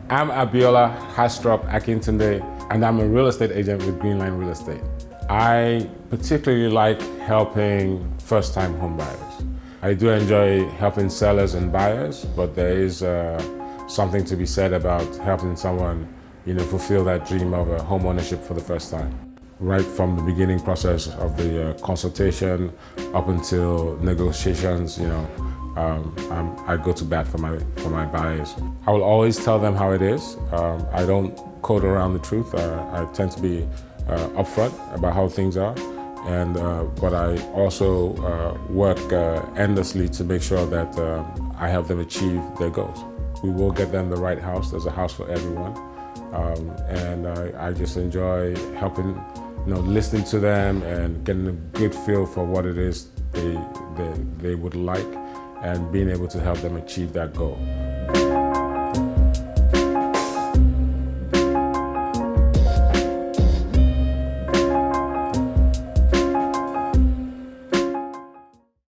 I'm Abiola Akintunde, and I'm a real estate agent with Greenline Real Estate. I particularly like helping first-time home buyers. I do enjoy helping sellers and buyers, but there is something to be said about helping someone, fulfill that dream of home ownership for the first time. Right from the beginning process of the consultation up until negotiations, I go to bat for my buyers. I will always tell them how it is. I don't code around the truth. I tend to be upfront about how things are, but I also work endlessly to make sure that I help them achieve their goals. We will get them the right house. There's a house for everyone, and I just enjoy helping, listening to them and getting a good feel for what it is they would like, and being able to help them achieve that goal.